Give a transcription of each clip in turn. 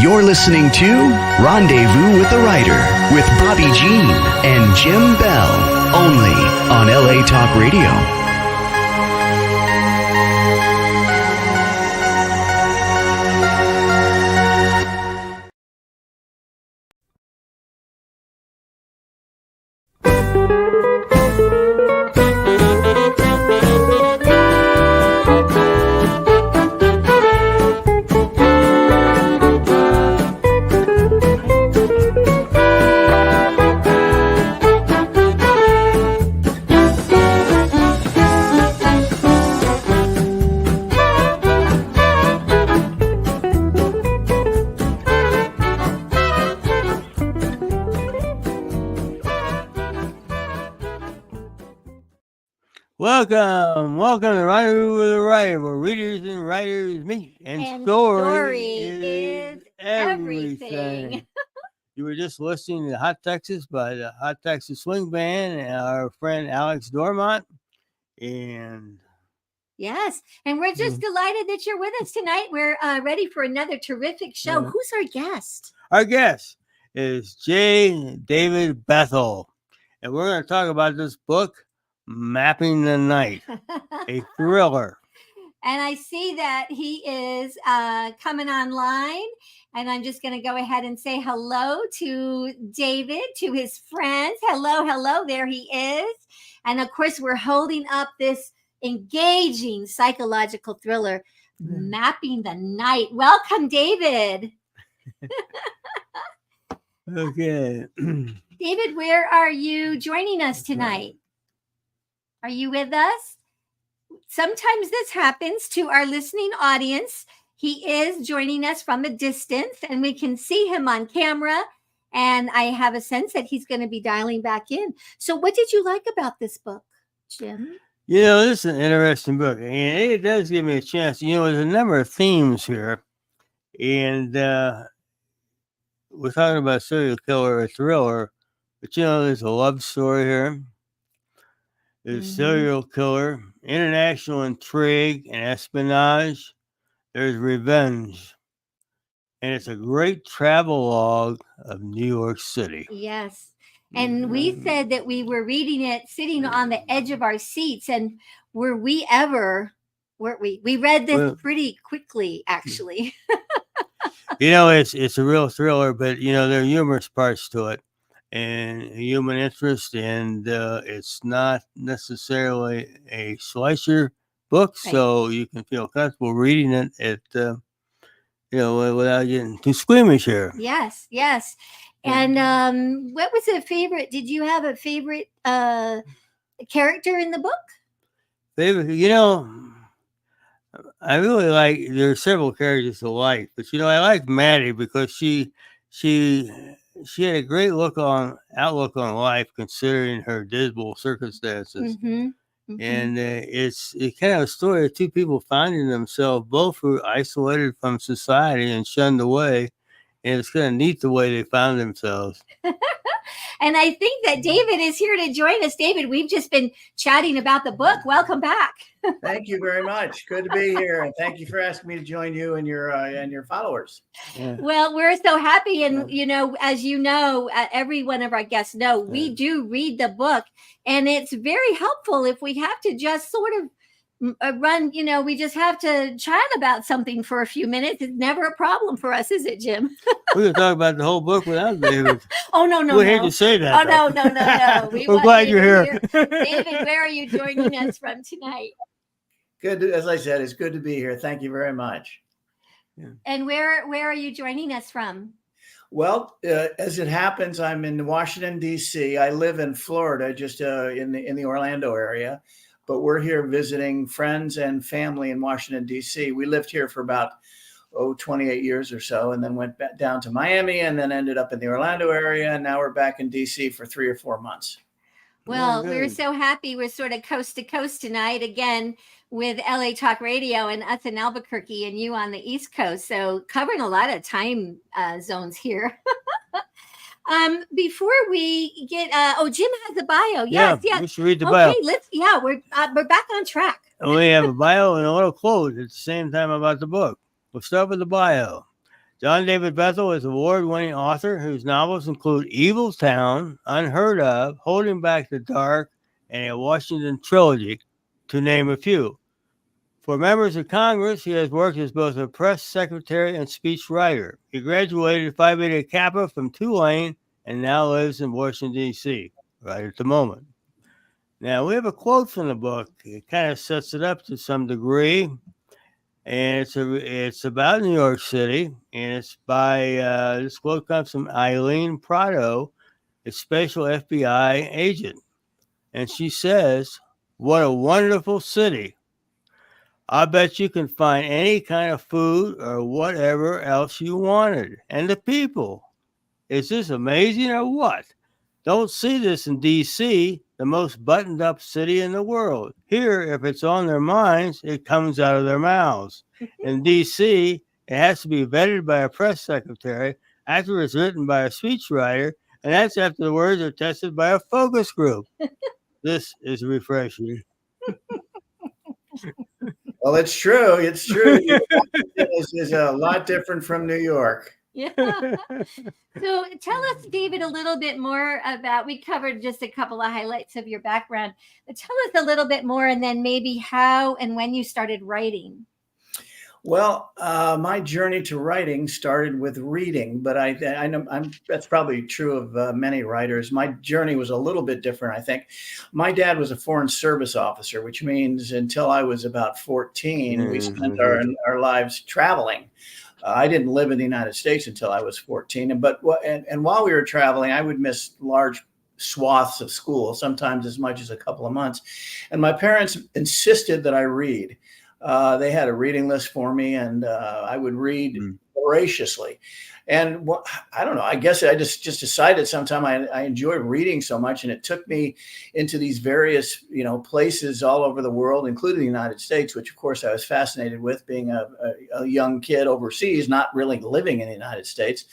You're listening to Rendezvous with the Writer with Bobbi Jean and Jim Bell, only on LA Talk Radio. Welcome to Rendezvous with the Writer, where readers and writers meet, and story is everything. You were just listening to Hot Texas by the Hot Texas Swing Band and our friend Alex Dormont. And yes, and we're just delighted that you're with us tonight. We're ready for another terrific show. Who's our guest? Our guest is J. David Bethel, and we're going to talk about this book, Mapping the Night, a thriller. And I see that he is coming online, and I'm just going to go ahead and say hello to David, to his friends. Hello, there he is. And of course, we're holding up this engaging psychological thriller, Mapping the Night. Welcome, David. Okay. David, where are you joining us tonight? Are you with us? Sometimes this happens to our listening audience. He is joining us from a distance, and we can see him on camera. And I have a sense that he's going to be dialing back in. So what did you like about this book, Jim? You know, this is an interesting book, and it does give me a chance. You know, there's a number of themes here, and we're talking about serial killer or thriller, but you know, there's a love story here. There's serial killer, international intrigue and espionage. There's revenge. And it's a great travelogue of New York City. Yes. And we said that we were reading it sitting on the edge of our seats. And weren't we? We read this pretty quickly, actually. You know, it's a real thriller, but, you know, there are humorous parts to it. And human interest, and it's not necessarily a slasher book, right. So you can feel comfortable reading it without getting too squeamish here. Yes. And what was a favorite? Did you have a favorite character in the book? Favorite, you know, I really like. There are several characters to like, but you know, I like Maddie because she had a great outlook on life, considering her dismal circumstances. And it's kind of a story of two people finding themselves. Both were isolated from society and shunned away. And it's kind of neat the way they found themselves. And I think that David is here to join us. David, we've just been chatting about the book. Welcome back. Thank you very much. Good to be here. And thank you for asking me to join you and your followers. Yeah. Well, we're so happy. And, you know, as you know, every one of our guests know, we do read the book. And it's very helpful if we have to just sort of run, you know, we just have to chat about something for a few minutes. It's never a problem for us, is it, Jim? We can talk about the whole book without David. Oh, no. We hate to say that. Oh, no. We're glad you're here. David, where are you joining us from tonight? Good. As I said, it's good to be here. Thank you very much. Yeah. And where are you joining us from? Well, as it happens, I'm in Washington, D.C. I live in Florida, just in the Orlando area. But we're here visiting friends and family in Washington, D.C. We lived here for about 28 years or so, and then went back down to Miami, and then ended up in the Orlando area. And now we're back in D.C. for 3 or 4 months. Well, we're so happy. We're sort of coast to coast tonight again with LA Talk Radio and us in Albuquerque and you on the East Coast. So covering a lot of time zones here. Before we get, Jim has the bio. Yes. We should read the bio. Okay, we're back on track. We have a bio and a little quote at the same time about the book. We'll start with the bio. John David Bethel is an award-winning author whose novels include Evil Town, Unheard of, Holding Back the Dark, and a Washington trilogy, to name a few. For members of Congress, he has worked as both a press secretary and speech writer. He graduated Phi Beta Kappa from Tulane and now lives in Washington, D.C., right at the moment. Now, we have a quote from the book. It kind of sets it up to some degree. And it's about New York City, and it's by this quote comes from Eileen Prado, a special FBI agent, and she says, "What a wonderful city! I bet you can find any kind of food or whatever else you wanted, and the people. Is this amazing or what? Don't see this in D.C., the most buttoned-up city in the world. Here, if it's on their minds, it comes out of their mouths. In D.C., it has to be vetted by a press secretary, after it's written by a speechwriter, and that's after the words are tested by a focus group. This is refreshing." Well, it's true. It's true. This is a lot different from New York. Yeah. So tell us, David, a little bit more about, we covered just a couple of highlights of your background, but tell us a little bit more, and then maybe how and when you started writing. Well, my journey to writing started with reading, but I know that's probably true of many writers. My journey was a little bit different, I think. My dad was a foreign service officer, which means until I was about 14, we spent our lives traveling. I didn't live in the United States until I was 14, and while we were traveling, I would miss large swaths of school, sometimes as much as a couple of months. And my parents insisted that I read. They had a reading list for me, and I would read voraciously. And I don't know, I guess I just decided sometime I enjoyed reading so much, and it took me into these various, places all over the world, including the United States, which of course I was fascinated with, being a young kid overseas, not really living in the United States.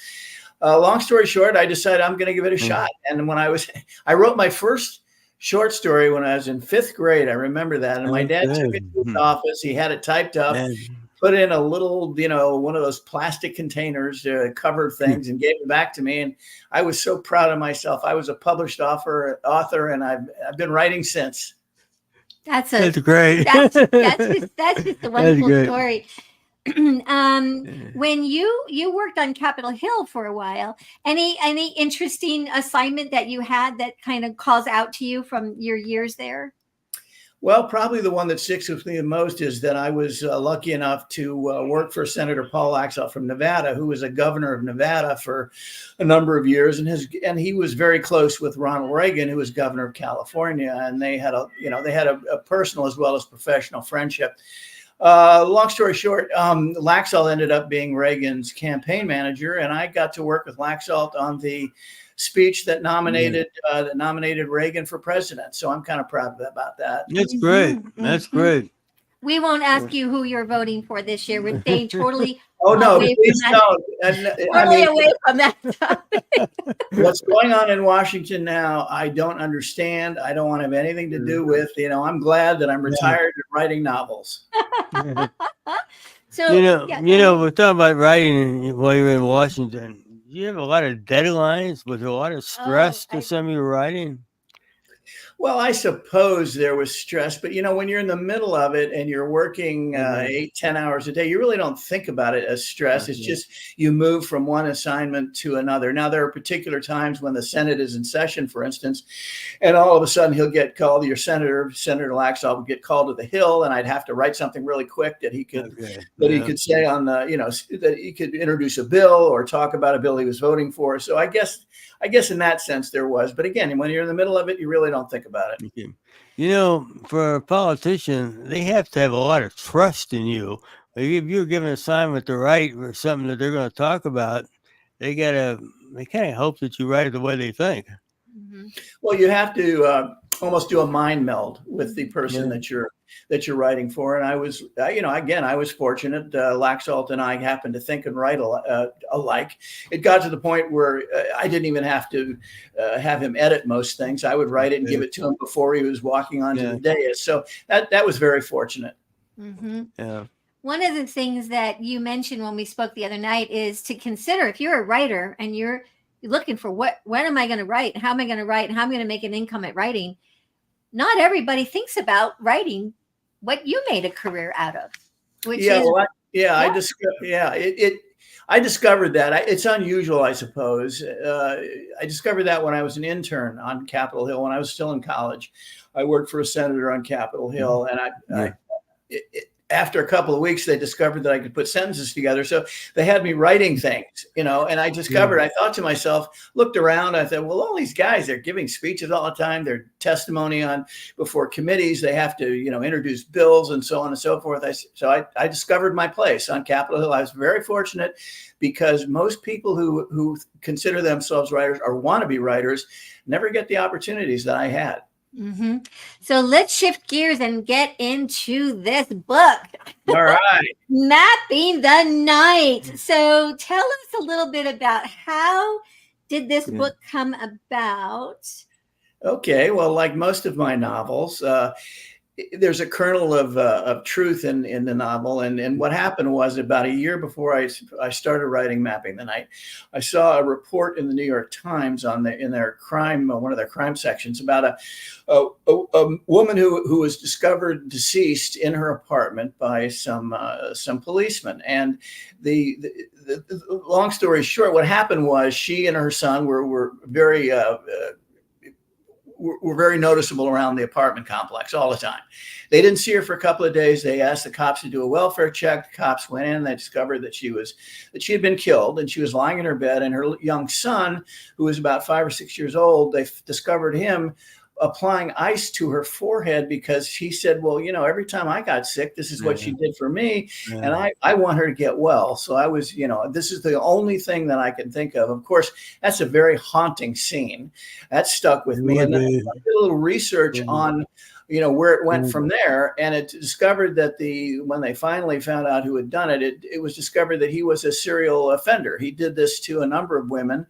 Long story short, I decided I'm going to give it a shot. And when I wrote my first short story when I was in 5th grade. I remember that. And my dad took it to his office. He had it typed up, put in a little, one of those plastic containers to cover things, and gave it back to me. And I was so proud of myself. I was a published author, and I've been writing since. That's great. That's just a wonderful story. When you worked on Capitol Hill for a while, any interesting assignment that you had that kind of calls out to you from your years there? Well, probably the one that sticks with me the most is that I was lucky enough to work for Senator Paul Laxalt from Nevada, who was a governor of Nevada for a number of years, and he was very close with Ronald Reagan, who was governor of California, and they had a personal as well as professional friendship. Long story short, Laxalt ended up being Reagan's campaign manager, and I got to work with Laxalt on the speech that nominated Reagan for president. So I'm kind of proud about that. That's great. That's great. We won't ask you who you're voting for this year. We're staying totally please don't. Away from that topic. What's going on in Washington now, I don't understand. I don't want to have anything to do with. I'm glad that I'm retired and writing novels. So we're talking about writing while you're in Washington. You have a lot of deadlines. Was there a lot of stress to some of your writing? Well, I suppose there was stress, but when you're in the middle of it and you're working 8-10 hours a day, you really don't think about it as stress. It's just you move from one assignment to another. Now, there are particular times when the Senate is in session, for instance, and all of a sudden he'll get called. Senator Laxalt would get called to the Hill, and I'd have to write something really quick that he could he could say on the that he could introduce a bill or talk about a bill he was voting for. So I guess in that sense there was, but again, when you're in the middle of it, you really don't think about it. For a politician, they have to have a lot of trust in you. If you're given an assignment to write or something that they're going to talk about, they kind of hope that you write it the way they think. Mm-hmm. Well, you have to almost do a mind meld with the person that you're writing for. And I was, I was fortunate. Laxalt and I happened to think and write alike. It got to the point where I didn't even have to have him edit most things. I would write it and give it to him before he was walking onto the dais. So that was very fortunate. Mm-hmm. Yeah. One of the things that you mentioned when we spoke the other night is to consider, if you're a writer and you're looking for what am I going to write? How am I going to write? And how am I going to make an income at writing? Not everybody thinks about writing what you made a career out of, which is I discovered that. It's unusual, I suppose. I discovered that when I was an intern on Capitol Hill when I was still in college. I worked for a senator on Capitol Hill, and after a couple of weeks, they discovered that I could put sentences together. So they had me writing things, and I discovered, I thought to myself, looked around, I thought, well, all these guys, they're giving speeches all the time. They're testimony before committees. They have to, introduce bills and so on and so forth. So I discovered my place on Capitol Hill. I was very fortunate because most people who consider themselves writers or want to be writers never get the opportunities that I had. Mm-hmm. So let's shift gears and get into this book. All right. Mapping the Night. So tell us a little bit about how did this book come about? Okay. Well, like most of my novels, there's a kernel of truth in the novel. And what happened was about a year before I started writing Mapping the Night, I saw a report in the New York Times in their crime, one of their crime sections about a woman who was discovered deceased in her apartment by some policemen. And the long story short, what happened was she and her son were very were very noticeable around the apartment complex all the time. They didn't see her for a couple of days. They asked the cops to do a welfare check. The cops went in. They discovered that she had been killed and she was lying in her bed. And her young son, who was about 5 or 6 years old, they discovered him applying ice to her forehead because he said, well, every time I got sick, this is what she did for me. And I want her to get well. So I was, this is the only thing that I can think of. Of course, that's a very haunting scene. That stuck with me. And then I did a little research on, where it went from there. And it discovered that when they finally found out who had done it, it was discovered that he was a serial offender. He did this to a number of women,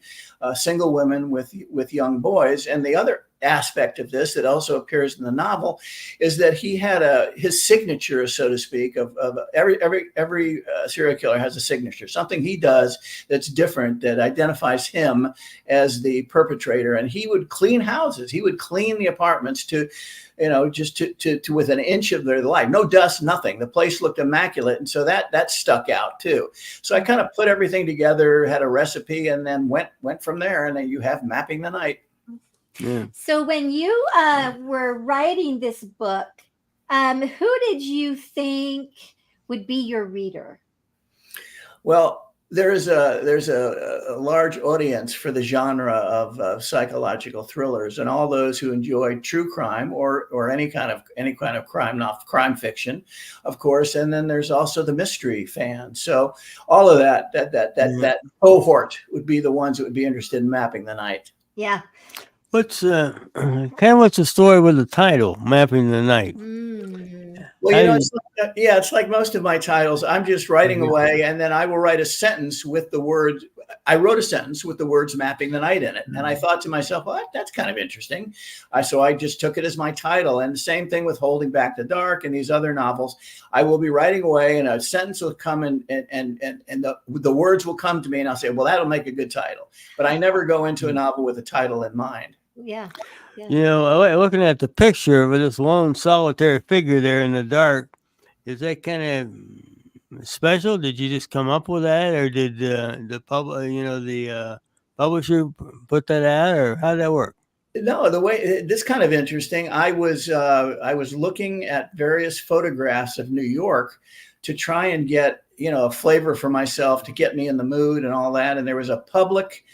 single women with young boys. And the other aspect of this that also appears in the novel is that he had his signature, so to speak, of every serial killer has a signature, something he does that's different, that identifies him as the perpetrator. And he would clean houses. He would clean the apartments to just to within an inch of their life. No dust, nothing. The place looked immaculate. And so that stuck out too. So I kind of put everything together, had a recipe, and then went from there. And then you have Mapping the Night. Yeah. So when you were writing this book, who did you think would be your reader? Well, there's a large audience for the genre of psychological thrillers, and all those who enjoy true crime or any kind of crime, not crime fiction, of course. And then there's also the mystery fans. So all of that cohort would be the ones that would be interested in Mapping the Night. Yeah. What's the story with the title, Mapping the Night? Well, it's like most of my titles. I'm just writing away, and then I will write a sentence with the words. I wrote a sentence with the words Mapping the Night in it. And I thought to myself, well, that's kind of interesting. So I just took it as my title. And the same thing with Holding Back the Dark and these other novels. I will be writing away and a sentence will come and the words will come to me and I'll say, well, that'll make a good title. But I never go into a novel with a title in mind. Yeah. Looking at the picture of this lone solitary figure there in the dark, is that kind of special? Did you just come up with that, or did the publisher put that out, or how did that work? No, this kind of interesting. I was looking at various photographs of New York to try and get a flavor for myself, to get me in the mood and all that. And there was a public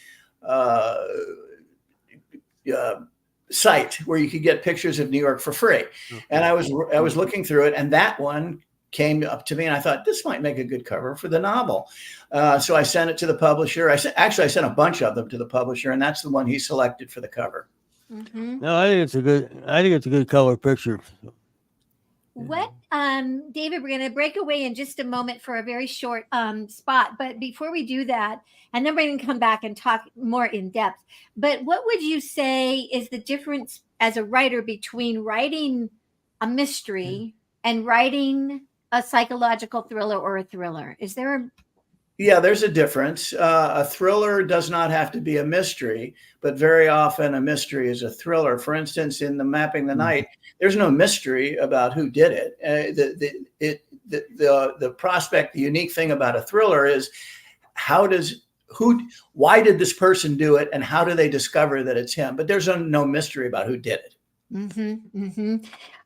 site where you could get pictures of New York for free. Okay. And I was looking through it, and that one came up to me, and I thought this might make a good cover for the novel. So I sent it to the publisher. I sent a bunch of them to the publisher, and that's the one he selected for the cover. Mm-hmm. No, I think it's a good color picture. What, David, we're going to break away in just a moment for a very short spot. But before we do that, and then we're going to come back and talk more in depth. But what would you say is the difference as a writer between writing a mystery and writing a psychological thriller or a thriller? Is there a Yeah, there's a difference. A thriller does not have to be a mystery, but very often a mystery is a thriller. For instance, in the Mapping the Night, there's no mystery about who did it. The prospect, the unique thing about a thriller is why did this person do it, and how do they discover that it's him? But there's no mystery about who did it.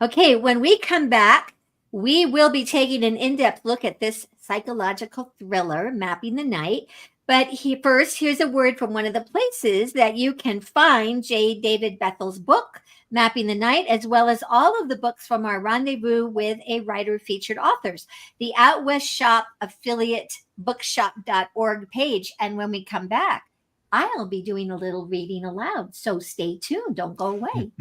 Okay, when we come back, we will be taking an in-depth look at this psychological thriller, Mapping the Night. But here's a word from one of the places that you can find J. David Bethel's book, Mapping the Night, as well as all of the books from our Rendezvous with a Writer featured authors, the Out West Shop affiliate bookshop.org page. And when we come back, I'll be doing a little reading aloud. So stay tuned. Don't go away.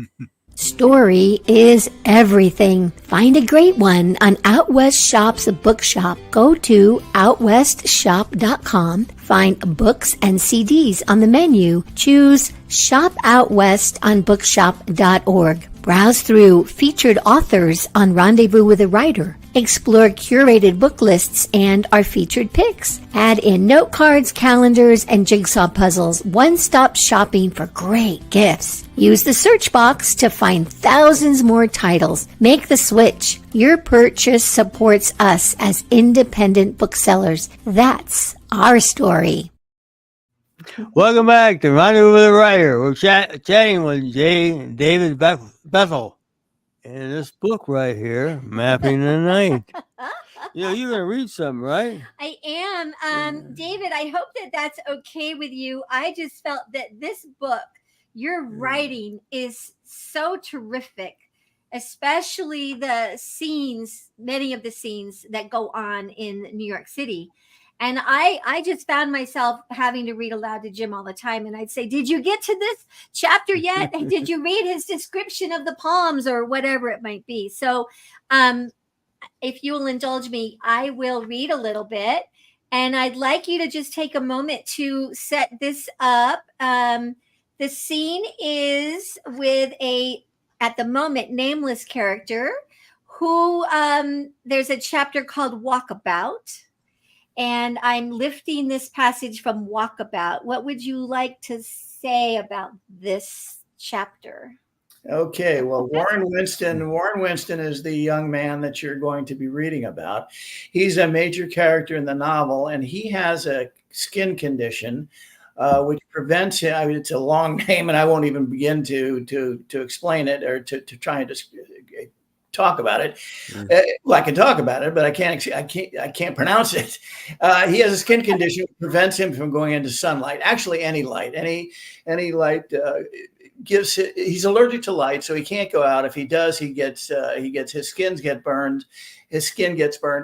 Story is everything. Find a great one on Out West Shop's bookshop. Go to outwestshop.com. Find books and CDs on the menu. Choose Shop Out West on bookshop.org. Browse through featured authors on Rendezvous with a Writer. Explore curated book lists and our featured picks. Add in note cards, calendars, and jigsaw puzzles. One-stop shopping for great gifts. Use the search box to find thousands more titles. Make the switch. Your purchase supports us as independent booksellers. That's our story. Welcome back to Rendezvous with a Writer. We're chatting with J. David Bethel. And this book right here, Mapping the Night. You're going to read something, right? I am. David, I hope that that's okay with you. I just felt that this book, your writing is so terrific, especially the scenes, many of the scenes that go on in New York City. And I just found myself having to read aloud to Jim all the time. And I'd say, did you get to this chapter yet? Did you read his description of the palms or whatever it might be? So if you will indulge me, I will read a little bit. And I'd like you to just take a moment to set this up. The scene is with at the moment, nameless character who there's a chapter called Walkabout. And I'm lifting this passage from Walkabout. What would you like to say about this chapter? Okay, well, Warren Winston is the young man that you're going to be reading about. He's a major character in the novel, and he has a skin condition which prevents him. I mean, it's a long name, and I won't even begin to explain it or to try and talk about it. Well, I can talk about it, but I can't pronounce it. He has a skin condition which prevents him from going into sunlight. Actually, any light, any light he's allergic to light, so he can't go out. If he does, his skin gets burned,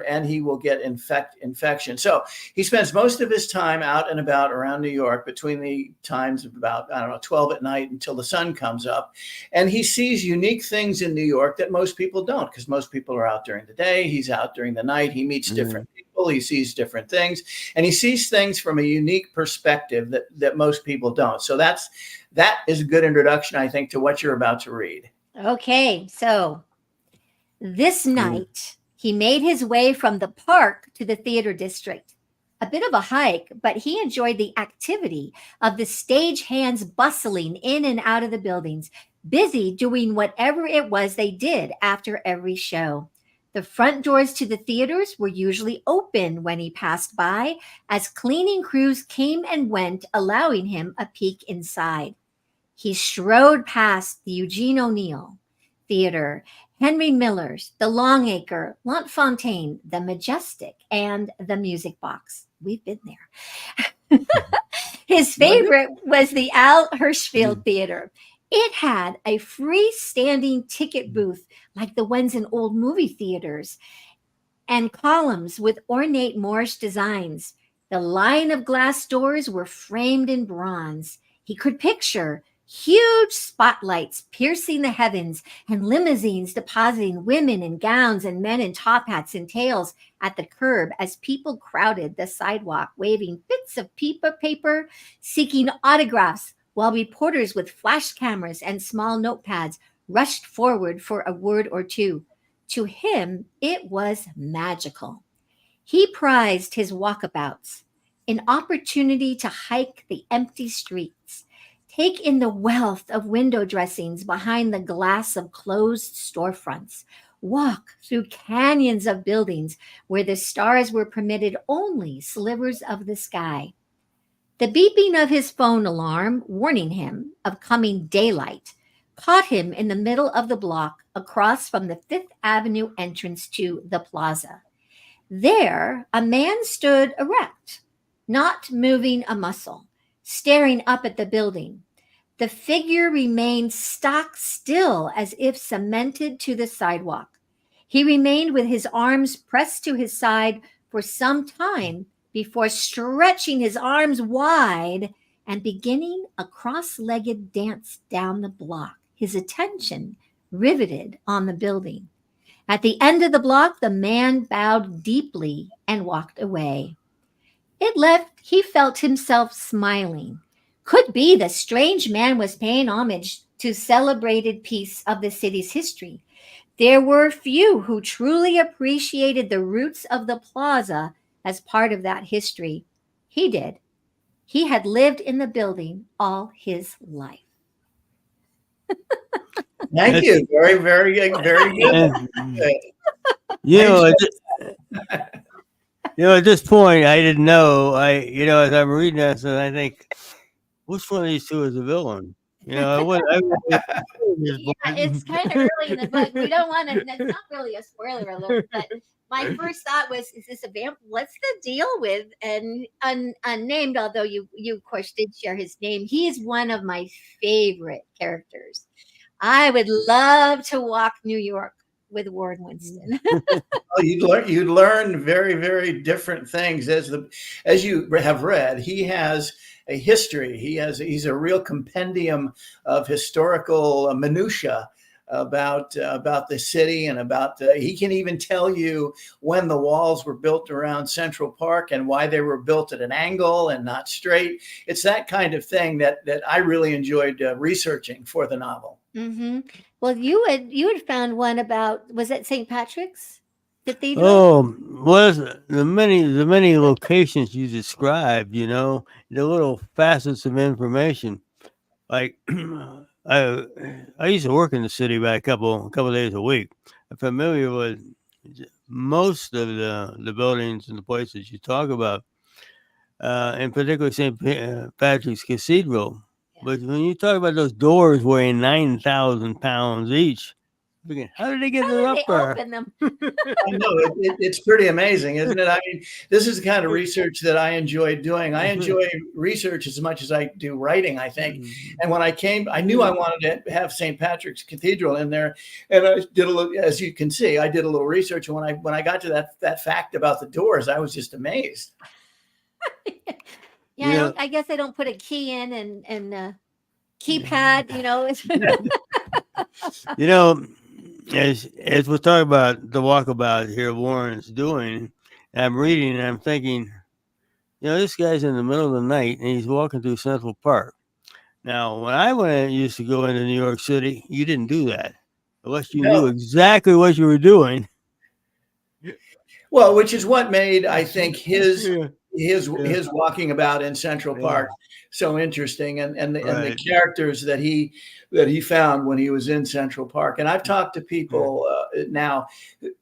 and he will get infection. So he spends most of his time out and about around New York between the times of about 12 at night until the sun comes up, and he sees unique things in New York that most people don't, because most people are out during the day. He's out during the night. He meets different people. He sees different things, and he sees things from a unique perspective that most people don't. So that is a good introduction, I think, to what you're about to read. Okay, so this night, he made his way from the park to the theater district. A bit of a hike, but he enjoyed the activity of the stage hands bustling in and out of the buildings, busy doing whatever it was they did after every show. The front doors to the theaters were usually open when he passed by, as cleaning crews came and went, allowing him a peek inside. He strode past the Eugene O'Neill Theater, Henry Miller's, the Longacre, L'Enfontaine, the Majestic, and the Music Box. We've been there. His favorite was the Al Hirschfeld Theater. It had a freestanding ticket booth like the ones in old movie theaters and columns with ornate Moorish designs. The line of glass doors were framed in bronze. He could picture huge spotlights piercing the heavens and limousines depositing women in gowns and men in top hats and tails at the curb as people crowded the sidewalk, waving bits of paper, seeking autographs, while reporters with flash cameras and small notepads rushed forward for a word or two. To him, it was magical. He prized his walkabouts, an opportunity to hike the empty streets, take in the wealth of window dressings behind the glass of closed storefronts, walk through canyons of buildings where the stars were permitted only slivers of the sky. The beeping of his phone alarm, warning him of coming daylight, caught him in the middle of the block across from the Fifth Avenue entrance to the plaza. There, a man stood erect, not moving a muscle, staring up at the building. The figure remained stock still as if cemented to the sidewalk. He remained with his arms pressed to his side for some time before stretching his arms wide and beginning a cross-legged dance down the block, his attention riveted on the building. At the end of the block, the man bowed deeply and walked away. He felt himself smiling. Could be the strange man was paying homage to celebrated piece of the city's history. There were few who truly appreciated the roots of the plaza as part of that history. He did. He had lived in the building all his life. Thank you. Very, very, very good. You know, at this point, I didn't know. As I'm reading this, and I think, which one of these two is the villain? Yeah, it's kind of early in the book. We don't want to. It's not really a spoiler alert, but my first thought was, "Is this a vamp? What's the deal with?" And unnamed, although you of course did share his name. He is one of my favorite characters. I would love to walk New York with Warren Winston. Well, you'd learn very, very different things as you have read. He has a history. He's a real compendium of historical minutia about the city and he can even tell you when the walls were built around Central Park and why they were built at an angle and not straight. It's that kind of thing that I really enjoyed researching for the novel. Mm-hmm. Well, you had found one about, was it St. Patrick's Cathedral? Oh, was the many locations you described? The little facets of information. Like I used to work in the city by a couple days a week. I'm familiar with most of the buildings and the places you talk about, in particular St. Patrick's Cathedral. Yeah. But when you talk about those doors weighing 9,000 pounds each, how did they get How it did up they there? open them? I know it's pretty amazing, isn't it? I mean, this is the kind of research that I enjoy doing. I enjoy research as much as I do writing, I think. And when I came, I knew I wanted to have St. Patrick's Cathedral in there, and I did a little. As you can see, I did a little research. And when I got to that fact about the doors, I was just amazed. Yeah, I guess I don't put a key in and keypad. As we're talking about the walkabout here, Warren's doing, I'm reading and I'm thinking, this guy's in the middle of the night and he's walking through Central Park. Now, when I used to go into New York City, you didn't do that unless you knew exactly what you were doing. Well, which is what made, I think, his walking about in Central Park so interesting, and the characters that he found when he was in Central Park. And I've talked to people now.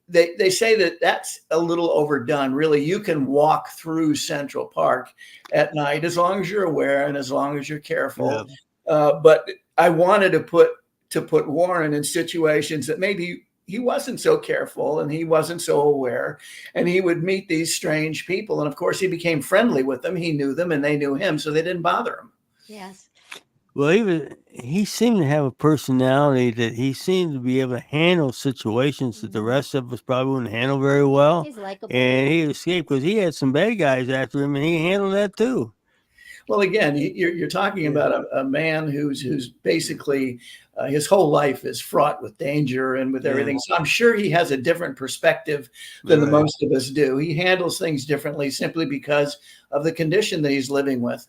They say that that's a little overdone. Really, you can walk through Central Park at night as long as you're aware and as long as you're careful. But I wanted to put Warren in situations that maybe he wasn't so careful and he wasn't so aware, and he would meet these strange people. And of course, he became friendly with them. He knew them and they knew him, so they didn't bother him. Yes. Well, he seemed to have a personality that he seemed to be able to handle situations that the rest of us probably wouldn't handle very well. He's likable. And he escaped because he had some bad guys after him and he handled that too. Well, again, you're talking about a man who's basically his whole life is fraught with danger and with everything. So I'm sure he has a different perspective than the most of us do. He handles things differently simply because of the condition that he's living with.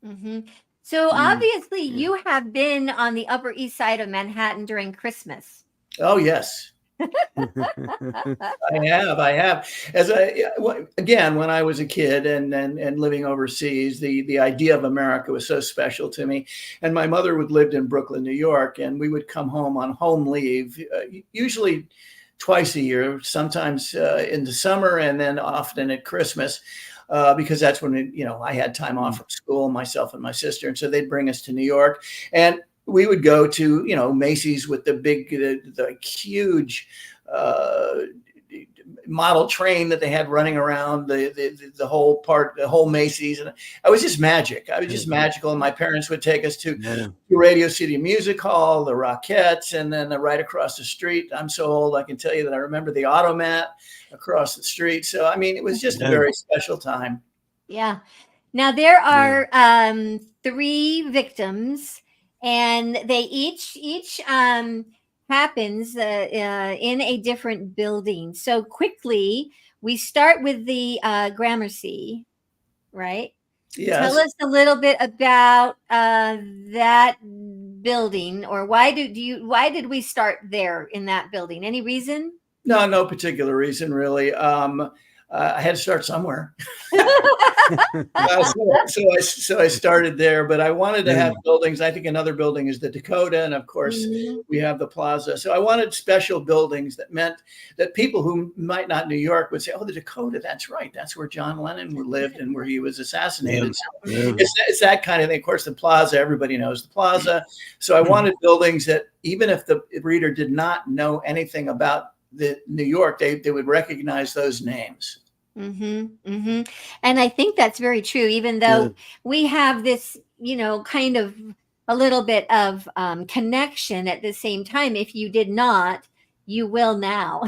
Mm-hmm. So obviously you have been on the Upper East Side of Manhattan during Christmas. Oh, yes. I have. Again, when I was a kid and living overseas, the idea of America was so special to me. And my mother lived in Brooklyn, New York, and we would come home on home leave, usually twice a year, sometimes in the summer, and then often at Christmas. Because that's when I had time off from school, myself and my sister, and so they'd bring us to New York, and we would go to Macy's with the huge model train that they had running around the whole Macy's, and I was just magic. I was just magical, and my parents would take us to the Radio City Music Hall, the Rockettes, and then right across the street. I'm so old, I can tell you that I remember the Automat across the street. So I mean, it was just a very special time. Yeah. Now there are 3 victims, and they each happens in a different building. So quickly, we start with the Gramercy, right? Yes. Tell us a little bit about that building, or why did we start there in that building? Any reason? No particular reason, really. I had to start somewhere. So I started there, but I wanted to have buildings. I think another building is the Dakota, and of course we have the Plaza. So I wanted special buildings that meant that people who might not New York would say, "Oh, the Dakota, that's right. That's where John Lennon lived and where he was assassinated." So it's that kind of thing. Of course, the Plaza, everybody knows the Plaza. So I wanted buildings that even if the reader did not know anything about the New York, they would recognize those names. And I think that's very true, even though we have this, kind of a little bit of connection at the same time. If you did not, you will now.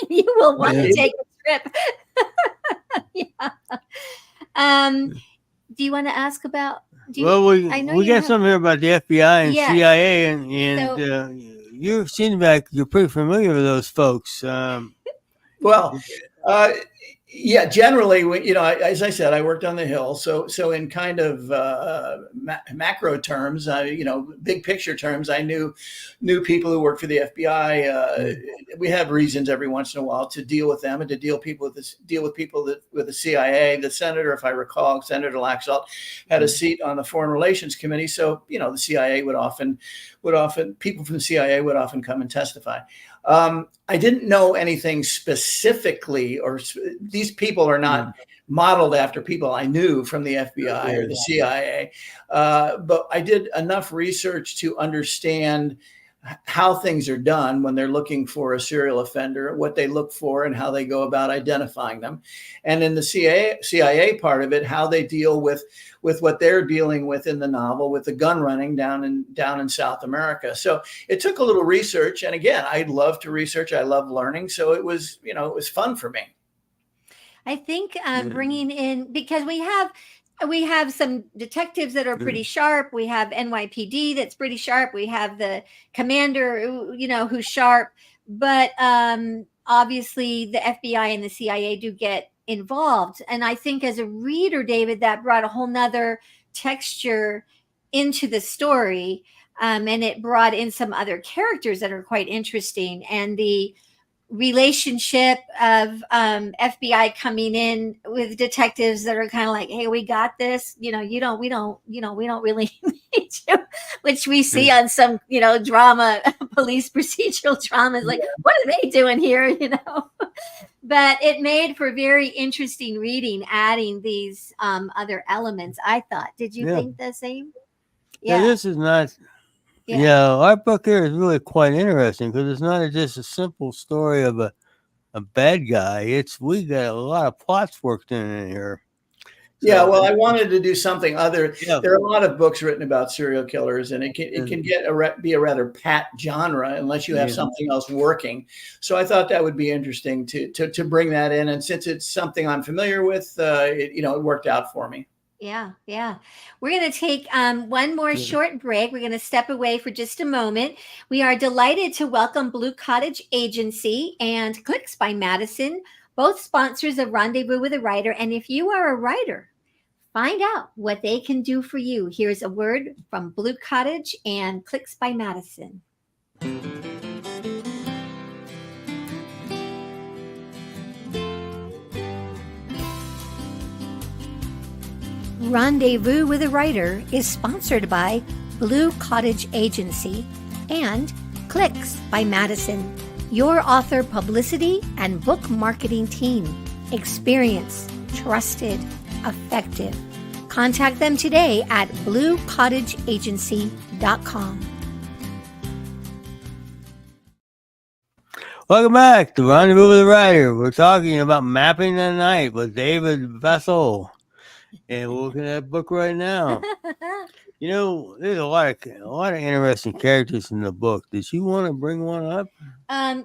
You will want to take a trip. Do you want to ask about? We got something here about the FBI and CIA, and So, you seem like you're pretty familiar with those folks. Yeah, generally, as I said, I worked on the Hill. So in kind of macro terms, big picture terms, I knew people who worked for the FBI. We have reasons every once in a while to deal with them and to deal with people with the CIA. The senator, if I recall, Senator Laxalt, had a seat on the Foreign Relations Committee. So the CIA would often people from the CIA would often come and testify. I didn't know anything specifically, or these people are not modeled after people I knew from the FBI or the CIA. But I did enough research to understand how things are done when they're looking for a serial offender, what they look for and how they go about identifying them. And in the CIA part of it, how they deal with what they're dealing with in the novel, with the gun running down in South America. So it took a little research. And again, I love to research. I love learning. So it was fun for me. I think bringing in, because we have some detectives that are pretty sharp. We have NYPD that's pretty sharp. We have the commander, who's sharp. But obviously, the FBI and the CIA do get involved. And I think as a reader, David, that brought a whole nother texture into the story. And it brought in some other characters that are quite interesting. And the relationship of FBI coming in with detectives that are kind of like, "Hey, we got this. We don't really need you," which we see on some, drama, police procedural dramas. Like, what are they doing here? But it made for very interesting reading, adding these other elements. I thought. Did you think the same? Yeah, this is not. Yeah, our book here is really quite interesting because it's not just a simple story of a bad guy. We got a lot of plots worked in here. Yeah, well, I wanted to do something other. There are a lot of books written about serial killers, and it can be a rather pat genre unless you have something else working. So I thought that would be interesting to bring that in, and since it's something I'm familiar with, it worked out for me. Yeah. We're going to take one more short break. We're going to step away for just a moment. We are delighted to welcome Blue Cottage Agency and Clicks by Madison, both sponsors of Rendezvous with a Writer. And if you are a writer, find out what they can do for you. Here's a word from Blue Cottage and Clicks by Madison. Rendezvous with a Writer is sponsored by Blue Cottage Agency and Clicks by Madison, your author publicity and book marketing team. Experienced, trusted, effective. Contact them today at bluecottageagency.com. Welcome back to Rendezvous with the Writer. We're talking about Mapping the Night with David Vessel. And we're looking at that book right now. You know, there's a lot of interesting characters in the book. Did you want to bring one up?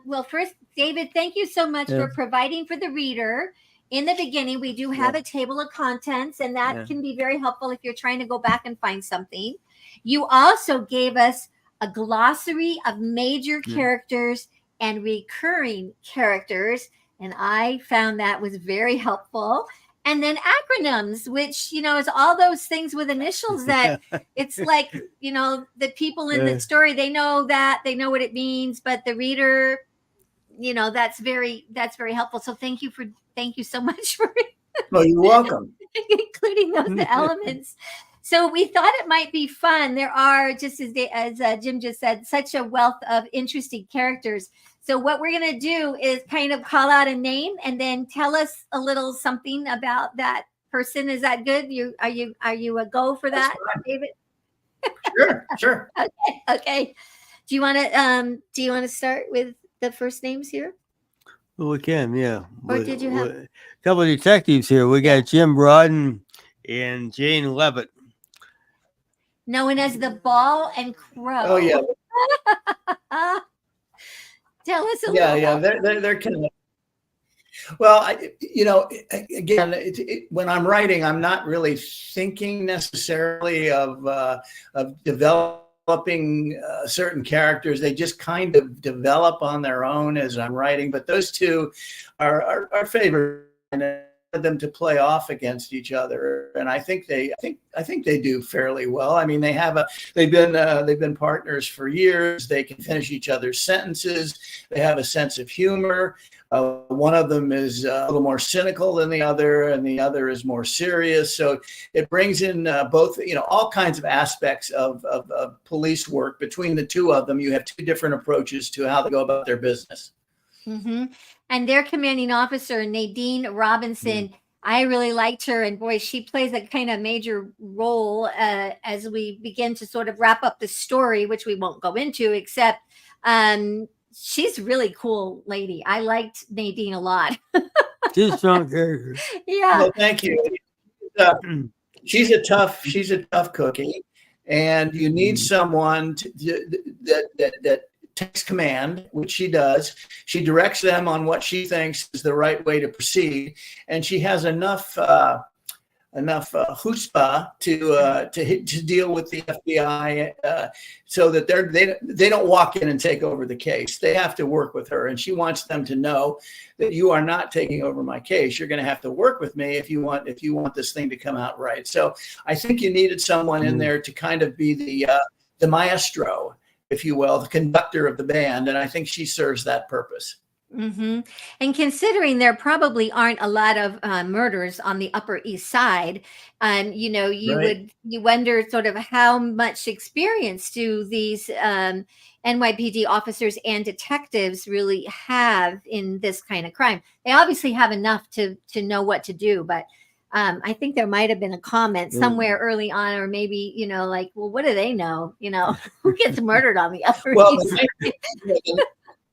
Well, first, David, thank you so much for providing for the reader. In the beginning, we do have a table of contents, and that can be very helpful if you're trying to go back and find something. You also gave us a glossary of major characters and recurring characters, and I found that was very helpful. And then acronyms, which, you know, is all those things with initials that it's like, you know, the people in the story, they know what it means, but the reader, you know, that's very helpful. So thank you so much for you're welcome. including those elements. So we thought it might be fun. There are, just as Jim just said, such a wealth of interesting characters. So what we're going to do is kind of call out a name and then tell us a little something about that person. Is that good? Are you a go for that, David? Sure. Okay. Do you want to start with the first names here? Well, we can, yeah. Or did you have a couple of detectives here? We got Jim Broaden and Jane Levitt, known as the Ball and Crow. Oh yeah. Tell us a little. Yeah. They're connected. Well, again, when I'm writing, I'm not really thinking necessarily of developing certain characters. They just kind of develop on their own as I'm writing. But those two are favorite, and I want them to play off against each other. And I think they do fairly well. I mean, they've been partners for years. They can finish each other's sentences. They have a sense of humor. One of them is a little more cynical than the other, and the other is more serious. So it brings in both, all kinds of aspects of police work. Between the two of them, you have two different approaches to how they go about their business. Mm-hmm. And their commanding officer, Nadine Robinson, I really liked her. And boy, she plays a kind of major role as we begin to sort of wrap up the story, which we won't go into, except she's a really cool lady. I liked Nadine a lot. She's a strong character. Yeah. Well, thank you. She's a tough cookie, and you need someone that takes command, which she does. She directs them on what she thinks is the right way to proceed, and she has enough chutzpah to deal with the FBI, so that they don't walk in and take over the case. They have to work with her, and she wants them to know that you are not taking over my case. You're going to have to work with me if you want this thing to come out right. So I think you needed someone in there to kind of be the maestro, if you will, the conductor of the band, and I think she serves that purpose. Mm-hmm. And considering there probably aren't a lot of murders on the Upper East Side, you wonder sort of how much experience do these NYPD officers and detectives really have in this kind of crime. They obviously have enough to know what to do, but I think there might have been a comment somewhere early on, or maybe, like, well, what do they know? Who gets murdered on the Upper East Side?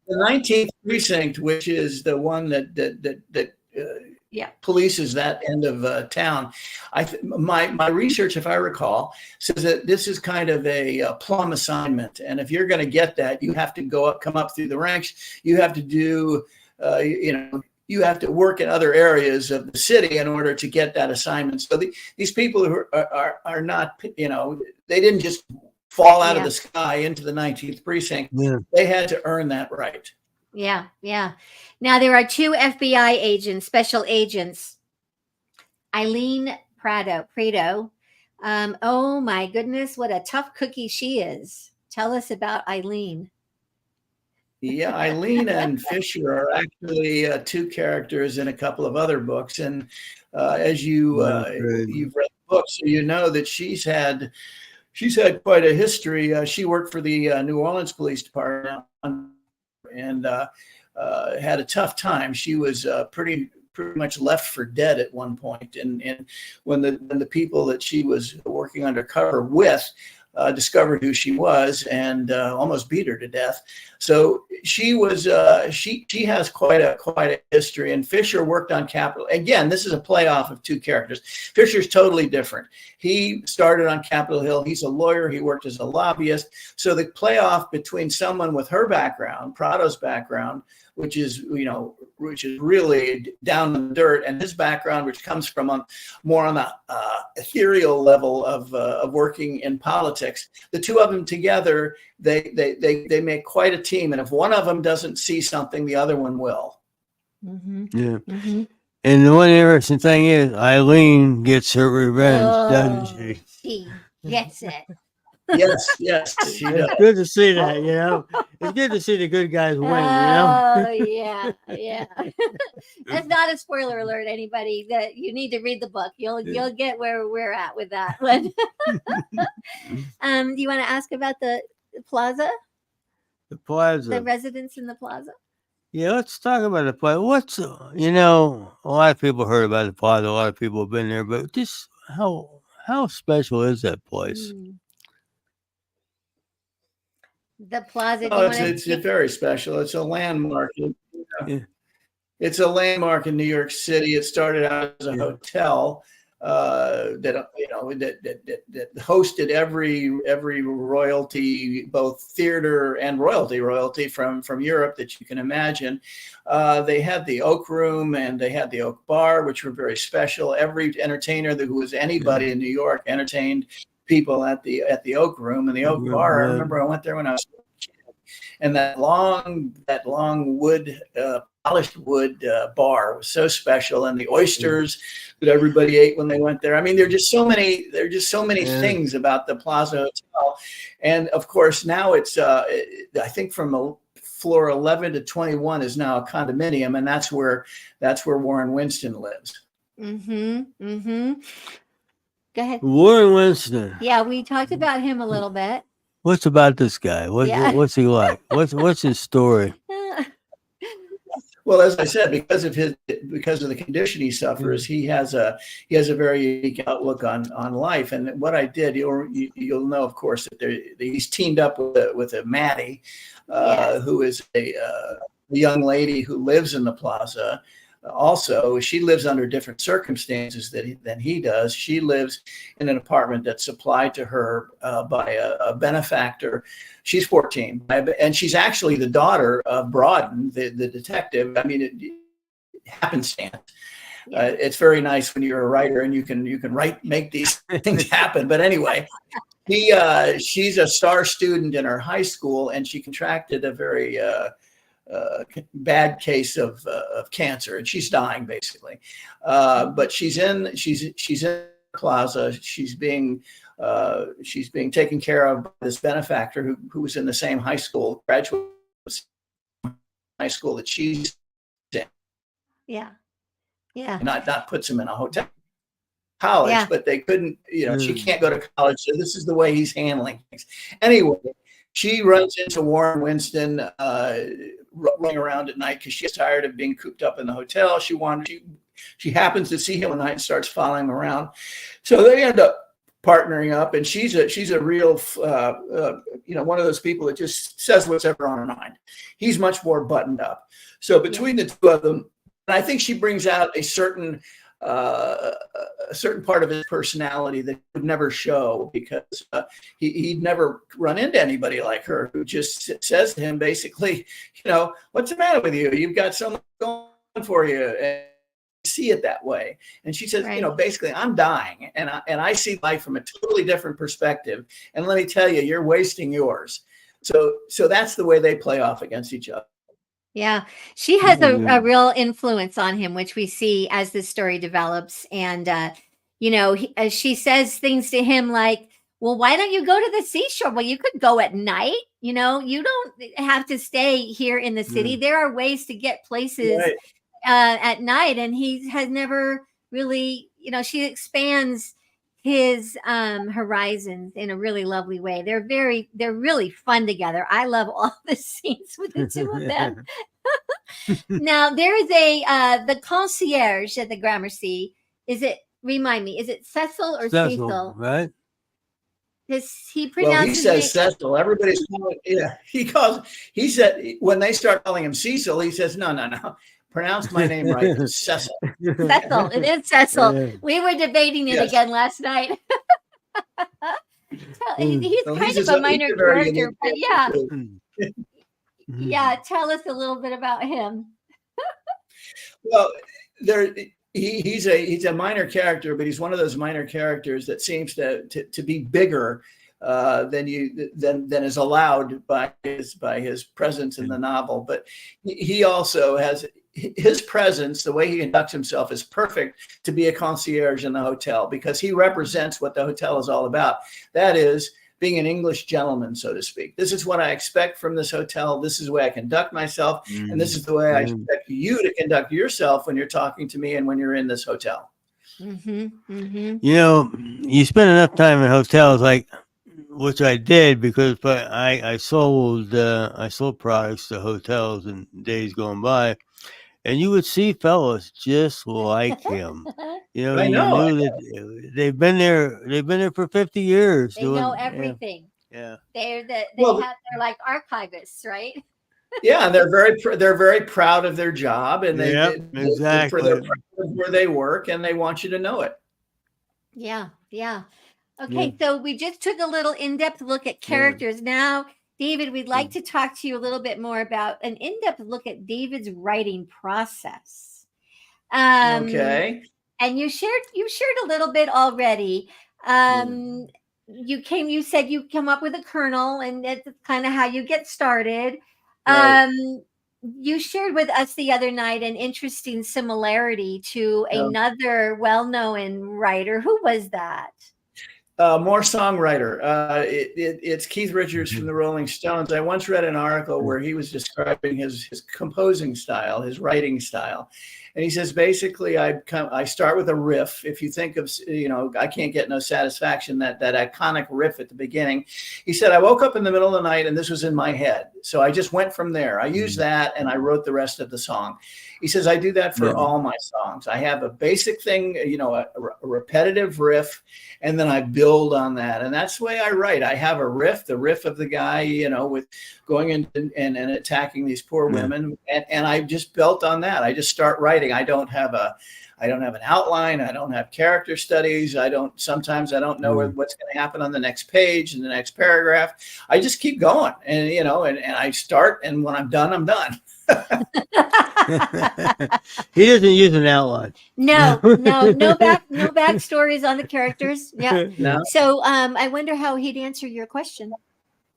The 19th precinct, which is the one that polices that end of town. My research, if I recall, says that this is kind of a plum assignment, and if you're going to get that, you have to come up through the ranks. You have to do, you have to work in other areas of the city in order to get that assignment. So these people who are not, they didn't just fall out of the sky into the 19th precinct. Yeah. They had to earn that right. Yeah. Now there are two FBI agents, special agents. Eileen Prado. Oh my goodness, what a tough cookie she is. Tell us about Eileen. Yeah, Eileen and Fisher are actually two characters in a couple of other books, and as you've read the book, so you know that she's had quite a history. She worked for the New Orleans Police Department and had a tough time. She was pretty much left for dead at one point. And when the people that she was working undercover with discovered who she was and almost beat her to death. So she was she has quite a history. And Fisher worked on Capitol. Again, this is a playoff of two characters. Fisher's totally different. He started on Capitol Hill. He's a lawyer. He worked as a lobbyist. So the playoff between someone with her background, Prado's background, which is really down in the dirt, and his background, which comes from more on the ethereal level of working in politics. The two of them together, they make quite a team. And if one of them doesn't see something, the other one will. Mm-hmm. Yeah. Mm-hmm. And the one interesting thing is Eileen gets her revenge, doesn't she? She gets it. Yes, she does. It's good to see that, you know. It's good to see the good guys win, you know. Oh yeah. That's not a spoiler alert, anybody. That you need to read the book. You'll get where we're at with that one. Do you want to ask about the plaza? The plaza. The residents in the plaza? Yeah, let's talk about the plaza. What's a lot of people heard about the plaza. A lot of people have been there, but just how special is that place? The plaza. It's very special. It's a landmark. It's a landmark in New York City. It started out as a hotel that hosted every royalty, both theater and royalty from Europe that you can imagine. They had the Oak Room and they had the Oak Bar, which were very special. Every entertainer who was anybody in New York entertained people at the Oak Room and the Oak Bar. I remember I went there when I was a kid, and that long wood polished wood bar was so special, and the oysters that everybody ate when they went there. I mean, there are just so many things about the Plaza Hotel, and of course now it's I think from floor 11 to 21 is now a condominium, and that's where Warren Winston lives. Go ahead. Warren Winston. Yeah, we talked about him a little bit. What's about this guy? What's he like? What's his story? Well, as I said, because of the condition he suffers, he has a very unique outlook on life. And what I did, you'll know, of course, that he's teamed up with a Maddie, who is a young lady who lives in the plaza. Also, she lives under different circumstances than he does. She lives in an apartment that's supplied to her by a benefactor. She's 14, and she's actually the daughter of Brodin, the detective. I mean, it happenstance. It's very nice when you're a writer and you can make these things happen. But anyway, she's a star student in her high school, and she contracted a very bad case of cancer, and she's dying basically. But she's in the plaza. She's being taken care of by this benefactor who was in the same high school, graduate high school that she's in. Yeah. Not puts him in a hotel college, but they couldn't. She can't go to college, so this is the way he's handling things. Anyway, she runs into Warren Winston running around at night because she's tired of being cooped up in the hotel. She happens to see him one night and starts following him around. So they end up partnering up, and she's a real one of those people that just says what's ever on her mind. He's much more buttoned up. So between the two of them, and I think she brings out a certain part of his personality that would never show, because he'd never run into anybody like her who just says to him basically, what's the matter with you? You've got so much going for you, and see it that way. And she says, basically, I'm dying, and I see life from a totally different perspective. And let me tell you, you're wasting yours. So that's the way they play off against each other. Yeah, she has a real influence on him, which we see as this story develops. And, she says things to him like, well, why don't you go to the seashore? Well, you could go at night. You don't have to stay here in the city. There are ways to get places at night. And he has never really, she expands his horizons in a really lovely way. They're really fun together. I love all the scenes with the two of them. Now there is the concierge at the Gramercy. Remind me, is it Cecil or Cecil? Right? He Well, pronounces he says it Cecil. Everybody's calling. Yeah, he said when they start calling him Cecil, he says no. Pronounce my name right. It's Cecil. Cecil. It is Cecil. Yeah. We were debating it Yes. again last night. He's Well, kind he's of a a minor very character, unique but yeah, character. yeah. Tell us a little bit about him. Well, he's a minor character, but he's one of those minor characters that seems to be bigger than is allowed by his presence in the novel. But he also has his presence. The way he conducts himself is perfect to be a concierge in the hotel, because he represents what the hotel is all about. That is being an English gentleman, so to speak. This is what I expect from this hotel. This is the way I conduct myself. And this is the way I expect you to conduct yourself when you're talking to me and when you're in this hotel. You know, you spend enough time in hotels, like, which I did, because I sold products to hotels in days going by, and you would see fellas just like him. You know, I you know. knew that they've been there for 50 years. They know everything. Yeah. They're like archivists, right? Yeah, they're very proud of their job, and exactly. they're proud of where they work, and they want you to know it. Yeah. Okay, so we just took a little in-depth look at characters. Now, David, we'd like to talk to you a little bit more about an in-depth look at David's writing process. Okay. And you shared a little bit already. You said you come up with a kernel, and that's kind of how you get started. Right. You shared with us the other night an interesting similarity to another well-known writer. Who was that? More songwriter. It's Keith Richards from the Rolling Stones. I once read an article where he was describing his composing style, his writing style. And he says, basically, I start with a riff. If you think of, I Can't Get No Satisfaction, that iconic riff at the beginning. He said, I woke up in the middle of the night and this was in my head. So I just went from there. I used that and I wrote the rest of the song. He says, I do that for all my songs. I have a basic thing, a repetitive riff, and then I build on that. And that's the way I write. I have a riff, the riff of the guy, with going in and attacking these poor women. And I just built on that. I just start writing. I don't have an outline. I don't have character studies. Sometimes I don't know what's going to happen on the next page and the next paragraph. I just keep going, and I start, and when I'm done, I'm done. He doesn't use an outline. No backstories on the characters. Yeah. No. So I wonder how he'd answer your question.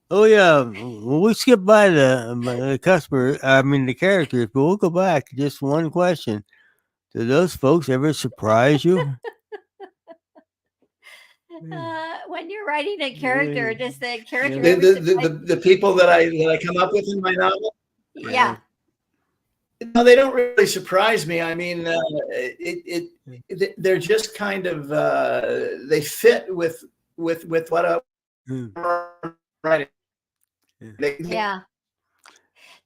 Oh yeah, well, we skip by the the characters, but we'll go back. Just one question: do those folks ever surprise you? When you're writing a character, does the character the people that I come up with in my novel? Yeah. No, they don't really surprise me. I mean, they're just kind of they fit with what I'm writing.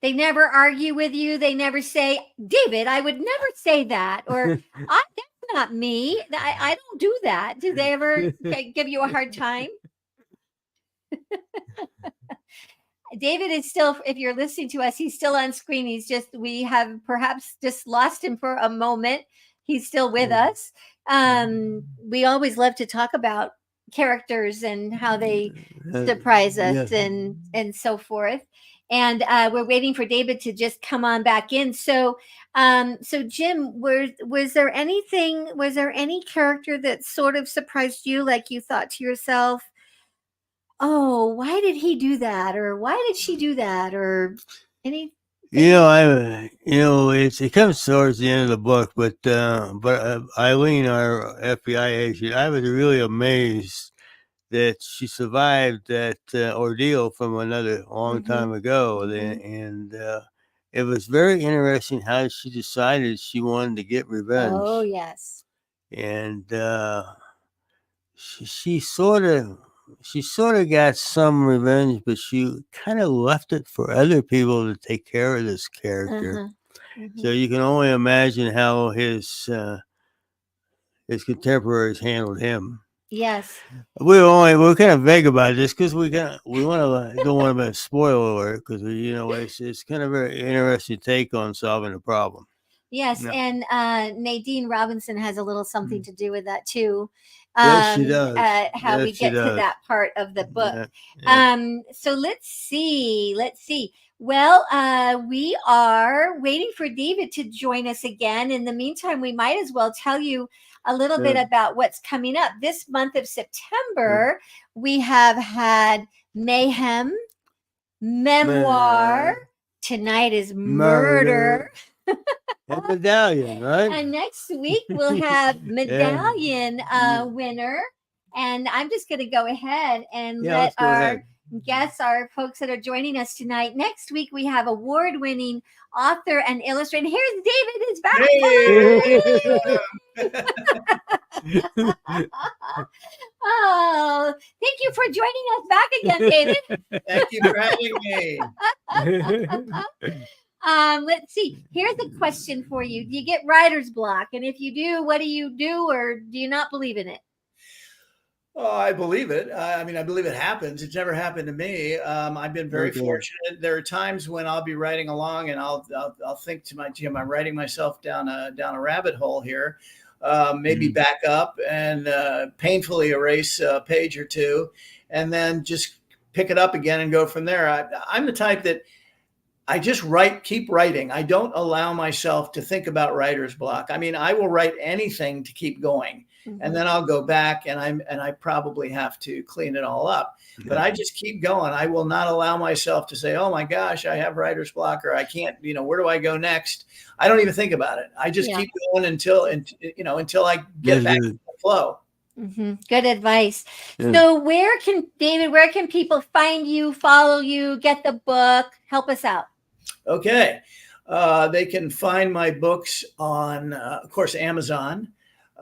They never argue with you. They never say, David, I would never say that, or that's not me. I don't do that. Do they ever give you a hard time? David is still, if you're listening to us, he's still on screen. We have perhaps just lost him for a moment. He's still with us. We always love to talk about characters and how they surprise us and so forth. And we're waiting for David to just come on back in. So Jim, was there any character that sort of surprised you? Like you thought to yourself, oh, why did he do that? Or why did she do that? Or any? It comes towards the end of the book, but Eileen, our FBI agent, I was really amazed that she survived that ordeal from another long time ago. And it was very interesting how she decided she wanted to get revenge. Oh, yes. And she sort of got some revenge, but she kind of left it for other people to take care of this character. So you can only imagine how his contemporaries handled him. Yes. We're kind of vague about this because we don't want to spoil alert because it's kind of a very interesting take on solving a problem. Yes, Yeah. and Nadine Robinson has a little something to do with that too. Yes, she does. How Yes, we she get to does. that part of the book. Yeah. So let's see. Well, we are waiting for David to join us again. In the meantime, we might as well tell you a little bit about what's coming up. This month of September, we have had Mayhem, Memoir. Tonight is Murder. And Medallion, right? And next week we'll have Medallion winner. And I'm just going to go ahead and let our guests, our folks that are joining us tonight. Next week we have award-winning author and illustrator. Here's David is back. Oh, thank you for joining us back again, David. Thank you for having me. Let's see. Here's a question for you. Do you get writer's block? And if you do, what do you do, or do you not believe in it? Oh, I believe it. I mean, I believe it happens. It's never happened to me. I've been very fortunate. There are times when I'll be writing along, and I'll think to my team, I'm writing myself down a rabbit hole here. Maybe back up and painfully erase a page or two, and then just pick it up again and go from there. I'm the type that I just keep writing. I don't allow myself to think about writer's block. I mean, I will write anything to keep going. And then I'll go back and I probably have to clean it all up. But I just keep going. I will not allow myself to say, oh my gosh, I have writer's block, or I can't, where do I go next? I don't even think about it. I just keep going until I get back to the flow. Good advice. So where can people find you, follow you, get the book? Help us out. Okay. They can find my books on, of course, Amazon.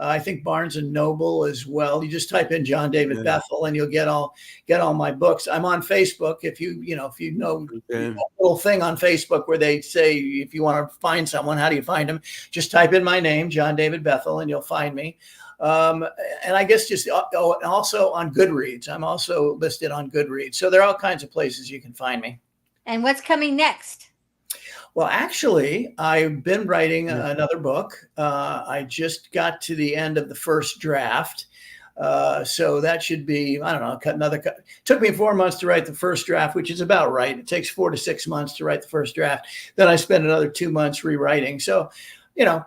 I think Barnes and Noble as well. You just type in John David Bethel and you'll get all my books. I'm on Facebook. If you know a little thing on Facebook where they say, if you want to find someone, how do you find them? Just type in my name, John David Bethel, and you'll find me. And I guess just also on Goodreads. I'm also listed on Goodreads. So there are all kinds of places you can find me. And what's coming next? Well, actually, I've been writing another book. I just got to the end of the first draft. So that should be, I don't know, it took me 4 months to write the first draft, which is about right. It takes 4 to 6 months to write the first draft. Then I spent another 2 months rewriting. So, I've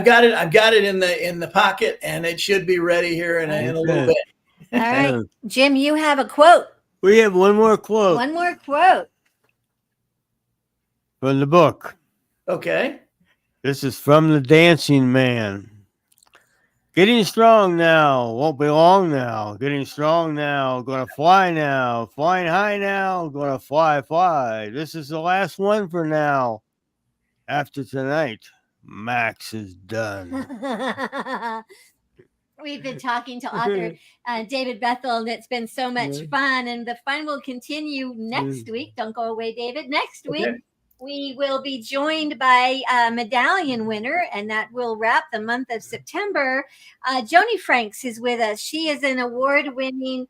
got it in the pocket, and it should be ready here in a little bit. All right. Jim, you have a quote. We have one more quote. One more quote. From the book. Okay. This is from The Dancing Man. Getting strong now, won't be long now. Getting strong now, gonna fly now. Flying high now, gonna fly. This is the last one for now. After tonight, Max is done. We've been talking to author David Bethel, and it's been so much fun. And the fun will continue next week. Don't go away, David. Next week, we will be joined by Medallion winner, and that will wrap the month of September. Joni Franks is with us. She is an award-winning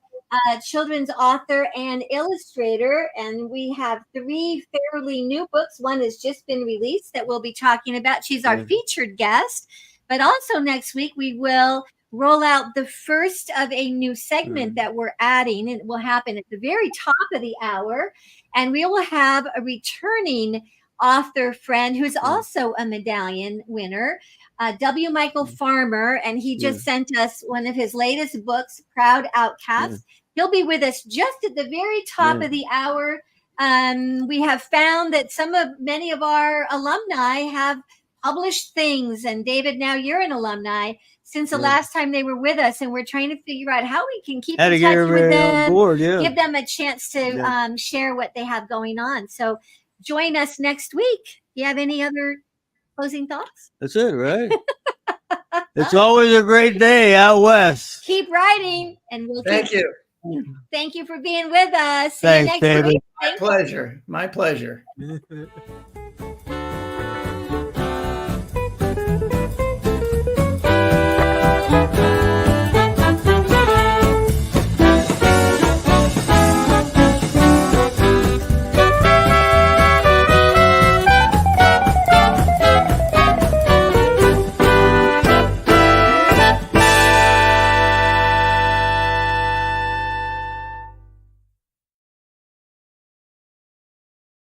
children's author and illustrator, and we have 3 fairly new books. One has just been released that we'll be talking about. She's our featured guest. But also next week, we will roll out the first of a new segment that we're adding, and it will happen at the very top of the hour. And we will have a returning author friend who's also a Medallion winner, W. Michael Farmer, and he just sent us one of his latest books, Proud Outcast. He'll be with us just at the very top of the hour. We have found that many of our alumni have published things, and David, now you're an alumni since the last time they were with us, and we're trying to figure out how we can keep in touch with them, give them a chance to share what they have going on. So join us next week. Do you have any other closing thoughts? That's it, right? It's always a great day out west. Keep writing, and we'll Thank keep, you. Thank you for being with us. See Thanks, you next David. week. My pleasure. My pleasure.